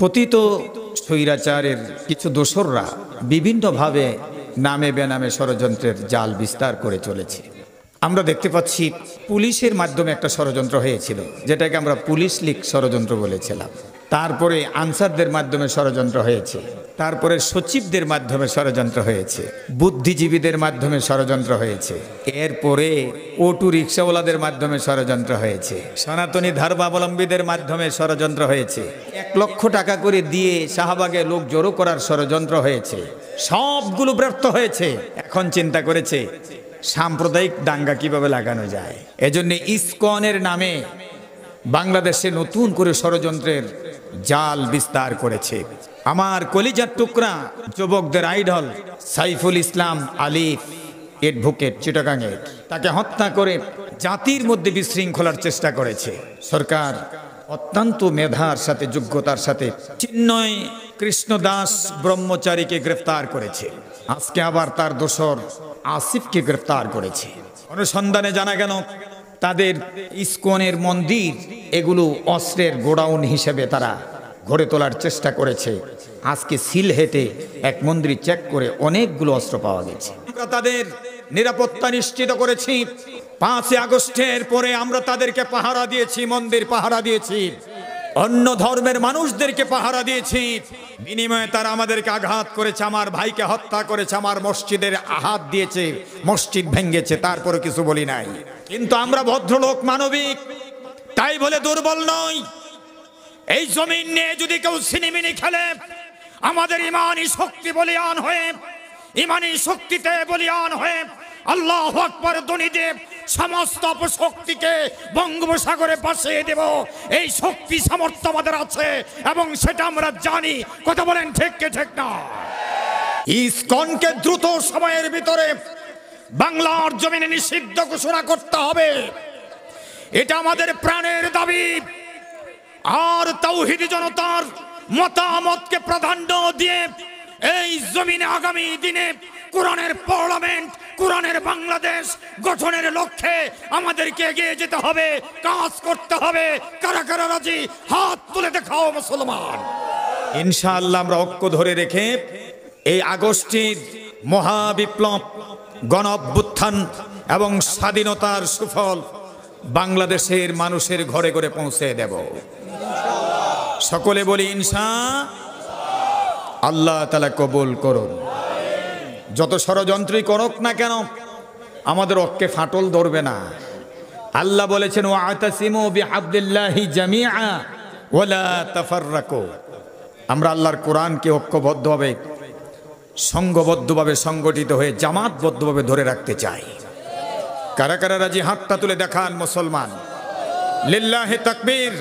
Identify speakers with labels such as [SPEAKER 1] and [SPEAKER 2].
[SPEAKER 1] পতিত স্বৈরাচারের কিছু দোসররা বিভিন্নভাবে নামে বেনামে ষড়যন্ত্রের জাল বিস্তার করে চলেছে। আমরা দেখতে পাচ্ছি পুলিশের মাধ্যমে একটা ষড়যন্ত্র হয়েছিল, যেটাকে আমরা পুলিশ লীগ ষড়যন্ত্র বলেছিলাম। তারপরে আনসারদের মাধ্যমে ষড়যন্ত্র হয়েছে, তারপরে সচিবদের মাধ্যমে ষড়যন্ত্র হয়েছে, বুদ্ধিজীবীদের মাধ্যমে ষড়যন্ত্র হয়েছে, এরপরে অটো রিক্সাওয়ালাদের মাধ্যমে ষড়যন্ত্র হয়েছে, সনাতনী ধর্মাবলম্বীদের মাধ্যমে ষড়যন্ত্র হয়েছে, 1 লক্ষ টাকা করে দিয়ে শাহবাগে লোক জড়ো করার ষড়যন্ত্র হয়েছে। সবগুলো ব্যর্থ হয়েছে। এখন চিন্তা করেছে সাম্প্রদায়িক দাঙ্গা কিভাবে লাগানো যায়। এজন্য ইসকনের নামে বাংলাদেশে নতুন করে ষড়যন্ত্রের জাল বিস্তার করেছে। আমার কলিজার টুকরা যুবকদের আইডল সাইফুল ইসলাম আলিফ, অ্যাডভোকেট চিটাগাংয়ের, তাকে হত্যা করে জাতির মধ্যে বিশৃঙ্খলার চেষ্টা করেছে সরকার। অত্যন্ত মেধার সাথে যোগ্যতার সাথে চিন্ময় কৃষ্ণ দাস ব্রহ্মচারীকে গ্রেফতার করেছে। আজকে আবার তার দোসর আসিফকে গ্রেফতার করেছে। অনুসন্ধানে জানা গেল তাদের ইসকনের মন্দির এগুলো অস্ত্রের গোডাউন হিসেবে তারা গড়ে তোলার চেষ্টা করেছে। আজকে সিলহেটে এক মন্দির চেক করে অনেকগুলো অস্ত্র পাওয়া গেছে। আমরা তাদের নিরাপত্তা নিশ্চিত করেছি। 5 আগস্টের পরে আমরা তাদেরকে পাহারা দিয়েছি, মন্দির পাহারা দিয়েছি, অন্য ধর্মের মানুষদেরকে পাহারা দিয়েছি। বিনিময়ে তারা আমাদেরকে আঘাত করেছে, আমার ভাইকে হত্যা করেছে, আমার মসজিদের আঘাত দিয়েছে, মসজিদ ভেঙেছে, তারপরে কিছু বলি নাই। কিন্তু আমরা ভদ্রলোক, মানবিক, তাই বলে দুর্বল নই। এই জমিন নিয়ে যদি কেউ সিনেমিনি খেলে, আমাদের ইমানি শক্তি বলিয়ান হয়ে, ইমানি শক্তিতে বলিয়ান হয়ে আল্লাহু আকবার ধ্বনি দেব, সমস্ত অপশক্তিকে বঙ্গোপসাগরে ভাসিয়ে দেব। এই শক্তি সামর্থ্য আমাদের আছে এবং সেটা আমরা জানি। কথা বলেন ঠিক কি ঠিক না? ইসকনকে দ্রুত সময়ের ভিতরে বাংলার জমিনে নিষিদ্ধ ঘোষণা করতে হবে, এটা আমাদের প্রাণের দাবি। আর তাওহীদি জনতার মতামতকে প্রাধান্য দিয়ে এই জমিনে আগামী দিনে কোরআনের পার্লামেন্ট, কোরআনের বাংলাদেশ গঠনের লক্ষ্যে আমাদেরকে এগিয়ে যেতে হবে, কাজ করতে হবে। কারা কারা রাজি হাত তুলে দেখাও মুসলমান। ইনশাআল্লাহ আমরা ঐক্য ধরে রেখে এই আগস্টের মহাবিপ্লব, গণ অভ্যুত্থান এবং স্বাধীনতার সুফল বাংলাদেশের মানুষের ঘরে ঘরে পৌঁছে দেব। সকলে বলি ইনশাআল্লাহ। আল্লাহ তাআলা কবুল করুন। যত ষড়যন্ত্রই করুক না কেন আমাদের ঐক্যে ফাটল ধরবে না। আল্লাহ বলেছেন ওয়াতাসিমু বিহাবলিল্লাহি জামিআ ওয়ালা তাফাররাকু। আমরা আল্লাহর কোরআনকে ঐক্যবদ্ধভাবে, সংঘবদ্ধভাবে, সংগঠিত হয়ে জামাতবদ্ধভাবে ধরে রাখতে চাই। কারা কারা রাজি হাতটা তুলে দেখান মুসলমান। লিল্লাহি তাকবীর।